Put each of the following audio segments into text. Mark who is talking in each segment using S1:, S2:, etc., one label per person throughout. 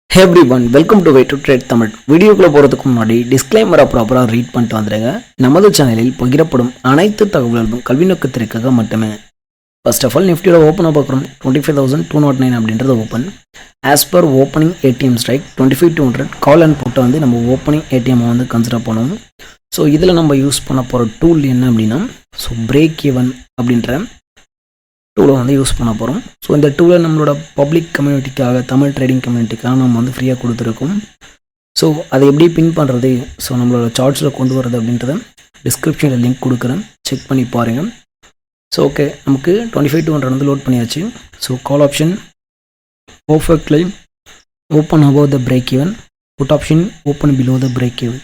S1: Hey everyone, welcome to Way to Trade Tamil. வீடியோக்குள்ள போறதுக்கு முன்னாடி டிஸ்க்ளைமரை ப்ராப்பரா ரீட் பண்ணிட்டு வந்துடுங்க. நமது சேனலில் பகிரப்படும் அனைத்து தகவல்களும் கல்வி நோக்கத்திற்காக மட்டுமே. ஃபர்ஸ்ட் ஆஃப் ஆல் நிஃப்டியோட ஓப்பனாக பார்க்குறோம் 25,209 அப்படின்றது open. As per opening ATM strike 25,200 call and புட்டை வந்து நம்ம ஓப்பனிங் ஏடிஎம் வந்து கன்சிடர் பண்ணுவோம். ஸோ இதில் நம்ம யூஸ் பண்ண போகிற டூல் என்ன அப்படின்னா பிரேக் ஈவன் அப்படின்ற டூலை வந்து யூஸ் பண்ண போகிறோம். ஸோ இந்த டூலை நம்மளோட பப்ளிக் கம்யூனிட்டிக்காக, தமிழ் ட்ரேடிங் கம்யூனிட்டிக்காக நம்ம வந்து ஃப்ரீயாக கொடுத்துருக்கோம். ஸோ அதை எப்படி பின் பண்ணுறது, ஸோ நம்மளோட சார்ட்ஸில் கொண்டு வரது அப்படின்றத டிஸ்கிரிப்ஷனில் லிங்க் கொடுக்குறேன், செக் பண்ணி பாருங்கள். ஸோ ஓகே, நமக்கு 25,200 வந்து லோட் பண்ணியாச்சு. So call option perfectly open above the break even, put option open below the break even.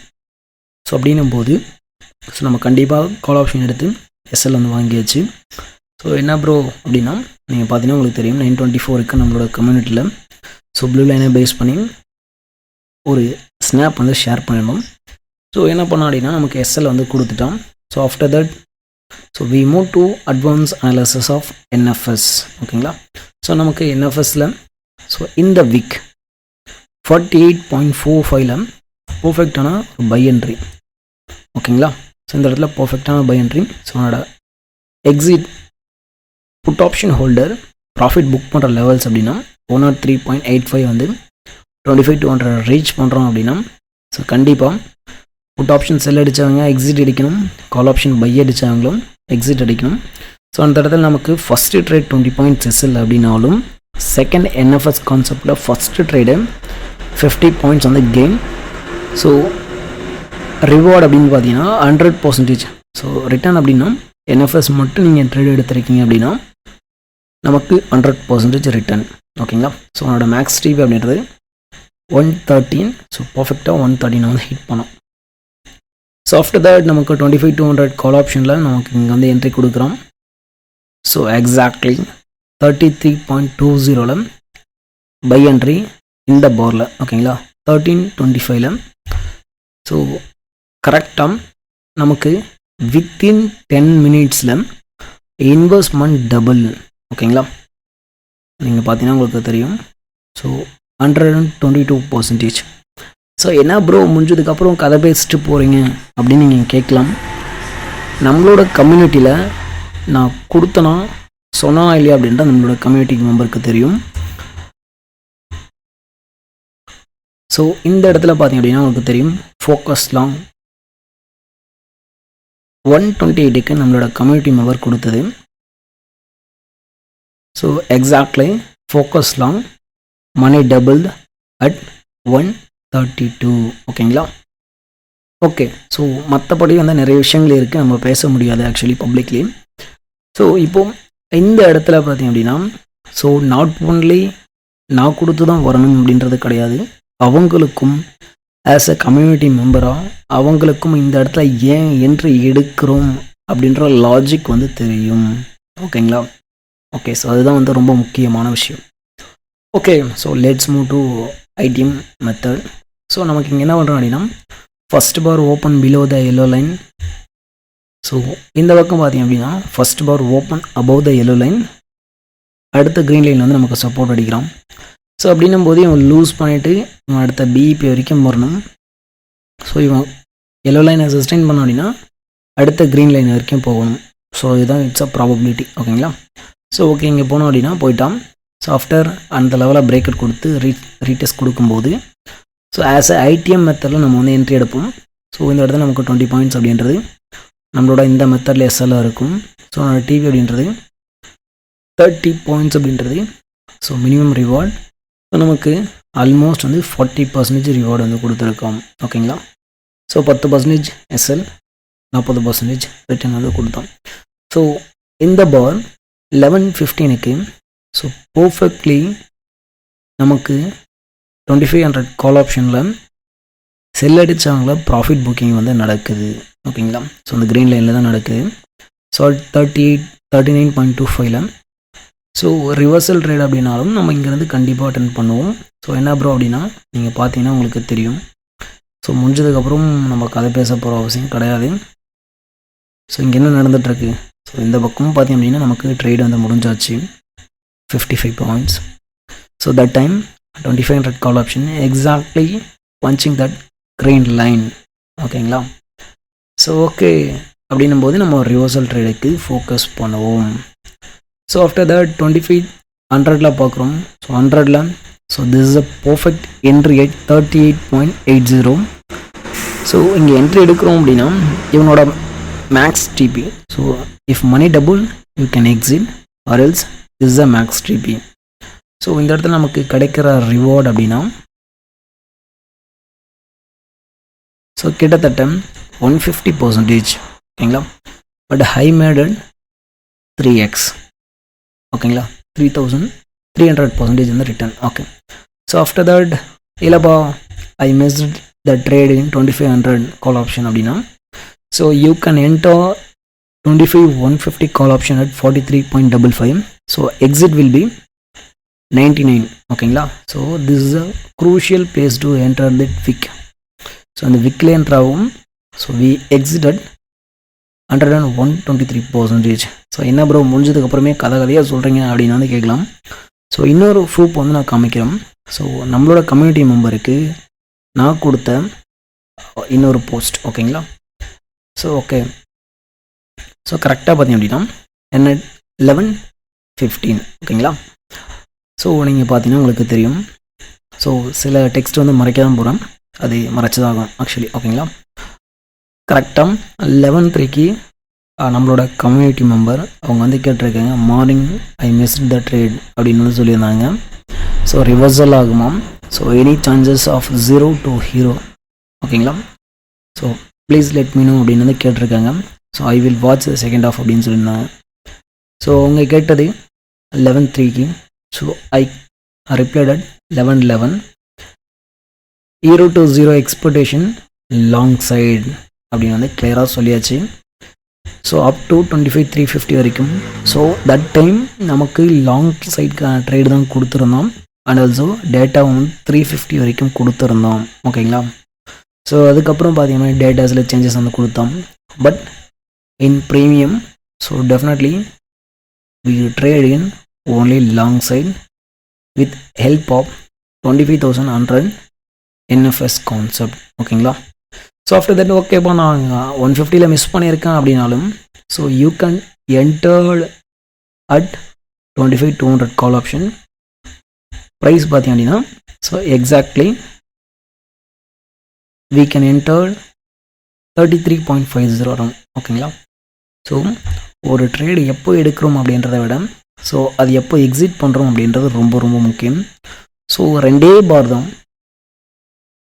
S1: So அப்படின்னும் போது ஸோ நம்ம கண்டிப்பாக கால் ஆப்ஷன் எடுத்து எஸ்எல் வந்து வாங்கியாச்சு. ஸோ என்ன ப்ரோ அப்படின்னா, நீங்கள் பார்த்தீங்கன்னா உங்களுக்கு தெரியும் 924 நம்மளோட கம்யூனிட்டியில் ஸோ ப்ளூ லைனை பேஸ் பண்ணி ஒரு ஸ்னாப் வந்து ஷேர் பண்ணிடணும். ஸோ என்ன பண்ணோம் அப்படின்னா, நமக்கு எஸ்எல் வந்து கொடுத்துட்டோம். So after that so we move to advance analysis of NFS. ஓகேங்களா. ஸோ நமக்கு என்எஃப்எஸில் ஸோ இந்த வீக் 48.45 பர்ஃபெக்டான ஒரு பை என்ட்ரி. ஓகேங்களா. ஸோ இந்த இடத்துல பர்ஃபெக்டான பை என்ட்ரி. ஸோ அதோட exit put option holder profit book பண்ணுற லெவல்ஸ் அப்படின்னா 103.85 வந்து 25,200 ரீச் பண்ணுறோம் அப்படின்னா ஸோ கண்டிப்பாக புட் ஆப்ஷன் செல் அடித்தவங்க எக்ஸிட் அடிக்கணும், கால் ஆப்ஷன் பை அடித்தவங்களும் எக்ஸிட் அடிக்கணும். ஸோ அந்த இடத்துல நமக்கு ஃபஸ்ட்டு ட்ரேட் 20 பாயிண்ட்ஸ் எஸ்எல் அப்படின்னாலும் செகண்ட் என்எஃப்எஸ் கான்செப்டில் ஃபஸ்ட்டு ட்ரேடு 50 பாயிண்ட்ஸ் வந்து கெயின். ஸோ ரிவார்டு அப்படின்னு பார்த்தீங்கன்னா 100%. ஸோ ரிட்டர்ன் அப்படின்னா என்எஃப்எஸ் மட்டும் நீங்கள் ட்ரேட் எடுத்துருக்கீங்க அப்படின்னா நமக்கு 100% ரிட்டர்ன். ஓகேங்களா. ஸோ அதோட மேக்ஸ் டிவி அப்படின்றது 113. ஸோ பர்ஃபெக்டாக 113 வந்து ஹிட் பண்ணோம். ஸோ ஆஃப்டர் தட் நமக்கு 25,200 கால் ஆப்ஷனில் நமக்கு இங்கே வந்து என்ட்ரி கொடுக்குறோம். ஸோ எக்ஸாக்ட்லி 33.20 பை என்ட்ரி இந்த போரில். ஓகேங்களா. 1325. ஸோ கரெக்டாக நமக்கு வித்தின் 10 மினிட்ஸில் இன்வெஸ்ட்மெண்ட் டபுள். ஓகேங்களா. நீங்கள் பார்த்தீங்கன்னா உங்களுக்கு தெரியும். ஸோ 122%. ஸோ என்ன ப்ரோ முடிஞ்சதுக்கப்புறம் கதை பேசிட்டு போகிறீங்க அப்படின்னு நீங்கள் கேட்கலாம். நம்மளோட கம்யூனிட்டியில் நான் கொடுத்தனா சொன்னா இல்லையா அப்படின்ற நம்மளோட கம்யூனிட்டி மெம்பருக்கு தெரியும். ஸோ இந்த இடத்துல பார்த்தீங்க அப்படின்னா உங்களுக்கு தெரியும் ஃபோக்கஸ் லாங் 128 நம்மளோட கம்யூனிட்டி மெம்பர் கொடுத்தது. So exactly focus long money double at 132. ஓகேங்களா. ஓகே. ஸோ மற்றபடி வந்து நிறைய விஷயங்கள் இருக்குது, நம்ம பேச முடியாது ஆக்சுவலி பப்ளிக்லி. ஸோ இப்போது இந்த இடத்துல பார்த்தீங்க அப்படின்னா ஸோ நாட் ஒன்லி நான் கொடுத்து தான் வரணும் அப்படின்றது கிடையாது. அவங்களுக்கும் ஆஸ் அ கம்யூனிட்டி மெம்பராக அவங்களுக்கும் இந்த இடத்துல ஏன் என்ட்ரி எடுக்கிறோம் அப்படின்ற லாஜிக் வந்து தெரியும். ஓகேங்களா. ஓகே. ஸோ அதுதான் வந்து ரொம்ப முக்கியமான விஷயம். Okay. So let's move to ITM method. So நமக்கு இங்கே என்ன பண்ணுறோம் அப்படின்னா first bar open below the yellow line. So இந்த பக்கம் பார்த்தீங்க அப்படின்னா first bar open above the yellow line, அடுத்த க்ரீன் லைன் வந்து நமக்கு சப்போர்ட் அடிக்கிறான். ஸோ அப்படின்னும் போது இவன் லூஸ் பண்ணிவிட்டு இவன் அடுத்த பிஇபி வரைக்கும் வரணும். ஸோ இவன் எல்லோ லைனை சஸ்டெயின் பண்ண அப்படின்னா அடுத்த க்ரீன் லைன் வரைக்கும் போகணும். ஸோ இதுதான் இட்ஸ் அ ப்ராபபிலிட்டி. ஓகேங்களா. ஸோ ஓகே, இங்கே போனோம் அப்படின்னா போயிட்டான். ஸோ ஆஃப்டர் அந்த லெவலில் பிரேக்கெட் கொடுத்து ரீடெஸ்ட் கொடுக்கும்போது ஸோ ஆஸ் அ ஐடிஎம் மெத்தடில் நம்ம வந்து என்ட்ரி எடுப்போம். ஸோ இந்த இடத்துல நமக்கு 20 பாயிண்ட்ஸ் அப்படின்றது நம்மளோட இந்த மெத்தடில் எஸ்எல்லாக இருக்கும். ஸோ நம்மளோட டிவி அப்படின்றது 30 பாயிண்ட்ஸ் அப்படின்றது ஸோ மினிமம் ரிவார்ட். ஸோ நமக்கு ஆல்மோஸ்ட் வந்து 40% ரிவார்டு வந்து கொடுத்துருக்கோம். ஓகேங்களா. ஸோ 10% எஸ்எல், 40% ரிட்டர்ன் வந்து கொடுத்தோம். ஸோ இந்த பார் 11:15 ஸோ பர்ஃபெக்ட்லி நமக்கு 2500 கால் ஆப்ஷனில் செல் அடித்தவங்கள ப்ராஃபிட் புக்கிங் வந்து நடக்குது. ஓகேங்களா. ஸோ அந்த க்ரீன் லைனில் தான் நடக்குது. ஸோ 39.25. ஸோ ரிவர்சல் ட்ரேட் அப்படின்னாலும் நம்ம இங்கேருந்து கண்டிப்பாக அட்டென்ட் பண்ணுவோம். ஸோ என்ன ப்ரோ அப்படின்னா நீங்கள் பார்த்தீங்கன்னா உங்களுக்கு தெரியும். ஸோ முடிஞ்சதுக்கப்புறம் நம்ம கதை பேச போகிற அவசியம் கிடையாது. ஸோ இங்கே என்ன நடந்துகிட்ருக்கு, ஸோ இந்த பக்கமும் பார்த்தீங்க அப்படின்னா நமக்கு ட்ரேட் வந்து முடிஞ்சாச்சு 55 points. So that time 2500 call option exactly punching that green line. ஓகேங்களா? ஸோ ஓகே அப்படின்னும் போது நம்ம ரிவர்சல் ட்ரேடுக்கு ஃபோக்கஸ் பண்ணுவோம். ஸோ ஆஃப்டர் தட் 2500 பார்க்குறோம். So 100 so this is a perfect entry at 38.80. So இங்கே என்ட்ரி எடுக்கிறோம் அப்படின்னா இவனோட max TP. So if money double you can exit or else this is a max TP. So இந்த இடத்துல நமக்கு கிடைக்கிற ரிவார்டு அப்படின்னா ஸோ கிட்டத்தட்ட 150%. ஓகேங்களா? But high made it 3x. ஓகேங்களா? 3300% இந்த return. Okay. So after that இல்லைப்பா I missed the trade in 2500 call option அப்படின்னா so you can enter 25,150 call option at 43.55. So exit will be 99. ஓகேங்களா? So this is a crucial place to enter the wick. So அந்த விக்ல என்ட்ராகும். So we exited 101.23%. So என்ன bro முடிஞ்சதுக்கப்புறமே கதையாக சொல்கிறீங்க அப்படின்னு வந்து கேட்கலாம். ஸோ இன்னொரு ப்ரூஃப் வந்து நான் காமிக்கிறேன். ஸோ நம்மளோட கம்யூனிட்டி மெம்பருக்கு நான் கொடுத்த இன்னொரு போஸ்ட். ஓகேங்களா? So okay. ஸோ கரெக்டாக பார்த்தீங்க அப்படின்னா என்ன 11:15. ஓகேங்களா? ஸோ நீங்கள் பார்த்தீங்கன்னா உங்களுக்கு தெரியும். ஸோ சில டெக்ஸ்ட் வந்து மறைக்க தான் போகிறேன், அது மறைச்சதாகும் ஆக்சுவலி. ஓகேங்களா? கரெக்டாக 11:03 நம்மளோட கம்யூனிட்டி மெம்பர் அவங்க வந்து கேட்டிருக்காங்க morning I missed the trade அப்படின்னு வந்து சொல்லியிருந்தாங்க. ஸோ ரிவர்சல் ஆகுமா? So any chances of 0 to hero. ஓகேங்களா? So please let me know அப்படின்னு வந்து கேட்டிருக்காங்க. So I will watch the second half அப்படின்னு சொல்லியிருந்தாங்க. ஸோ அவங்க கேட்டது 11:03. So I replied at 11:11. Hero to 0 expectation long side அப்படின்னு வந்து கிளியராக சொல்லியாச்சு. ஸோ அப் டு 25,350 வரைக்கும். ஸோ தட் டைம் நமக்கு லாங் சைடுக்கான ட்ரேடு தான் கொடுத்துருந்தோம். அண்ட் ஆல்சோ டேட்டா வந்து 350 வரைக்கும் கொடுத்துருந்தோம். ஓகேங்களா? ஸோ அதுக்கப்புறம் பார்த்தீங்கன்னா டேட்டாஸில் சேஞ்சஸ் வந்து கொடுத்தோம். But in premium so definitely we trade in only long side with help of 25,100 NFS concept. ஓகேங்களா? ஸோ ஆஃப்டர் தட் ஓகேப்பா நான் 150 மிஸ் பண்ணியிருக்கேன் அப்படின்னாலும் so you can entered at 25,200 call option. Price பார்த்தீங்க அப்படின்னா so exactly we can enter 33.50 வரும். ஓகேங்களா? So ஒரு ட்ரேடு எப்போ எடுக்கிறோம் அப்படின்றத விட ஸோ அது எப்போ எக்ஸிட் பண்ணுறோம் அப்படின்றது ரொம்ப ரொம்ப முக்கியம். ஸோ 2 பார் தான்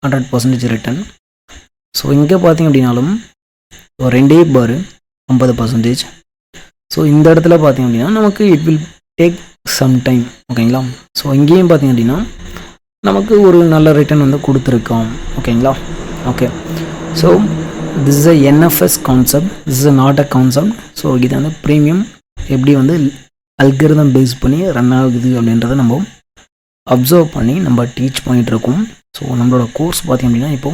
S1: 100% ரிட்டர்ன். ஸோ இங்கே பார்த்தீங்க அப்படின்னாலும் 2 பார் 50%. ஸோ இந்த இடத்துல பார்த்தீங்க அப்படின்னா நமக்கு it will take some time. ஓகேங்களா? ஸோ இங்கேயும் பார்த்தீங்க அப்படின்னா நமக்கு ஒரு நல்ல ரிட்டர்ன் வந்து கொடுத்துருக்கோம். ஓகேங்களா? Okay. So this is a NFS concept, this is not a concept. So இது வந்து ப்ரீமியம் எப்படி வந்து அல்கரிதம் பேஸ் பண்ணி ரன் ஆகுது அப்படின்றத நம்ம அப்சர்வ் பண்ணி நம்ம டீச் பண்ணிகிட்ருக்கோம். ஸோ நம்மளோட கோர்ஸ் பார்த்திங்க அப்படின்னா இப்போ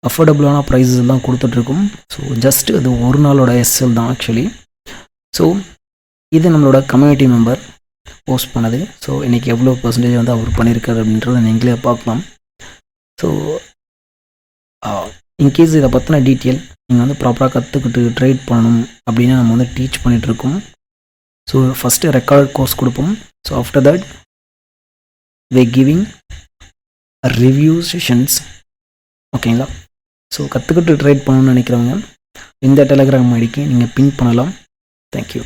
S1: அஃபோர்டபுளான ப்ரைஸஸ் தான் கொடுத்துட்ருக்கோம். ஸோ ஜஸ்ட் அது ஒரு நாளோட SL தான் ஆக்சுவலி. ஸோ இது நம்மளோட கம்யூனிட்டி மெம்பர் போஸ்ட் பண்ணது. ஸோ இன்றைக்கி எவ்வளோ பர்சன்டேஜ் வந்து அவர் பண்ணியிருக்காரு அப்படின்றத நீங்களே பார்க்கலாம். ஸோ இன்கேஸ் இதை பற்றின டீட்டெயில் நீங்கள் வந்து ப்ராப்பராக கற்றுக்கிட்டு ட்ரேட் பண்ணணும் அப்படின்னு நம்ம வந்து டீச் பண்ணிகிட்ருக்கோம். ஸோ ஃபஸ்ட்டு ரெக்கார்ட் கோர்ஸ் கொடுப்போம். So after that way giving review sessions. ஓகேங்களா? ஸோ கற்றுக்கிட்டு ட்ரேட் பண்ணணும்னு நினைக்கிறவங்க இந்த டெலகிராம் ஐடிக்கு நீங்கள் பின் பண்ணலாம். தேங்க்யூ.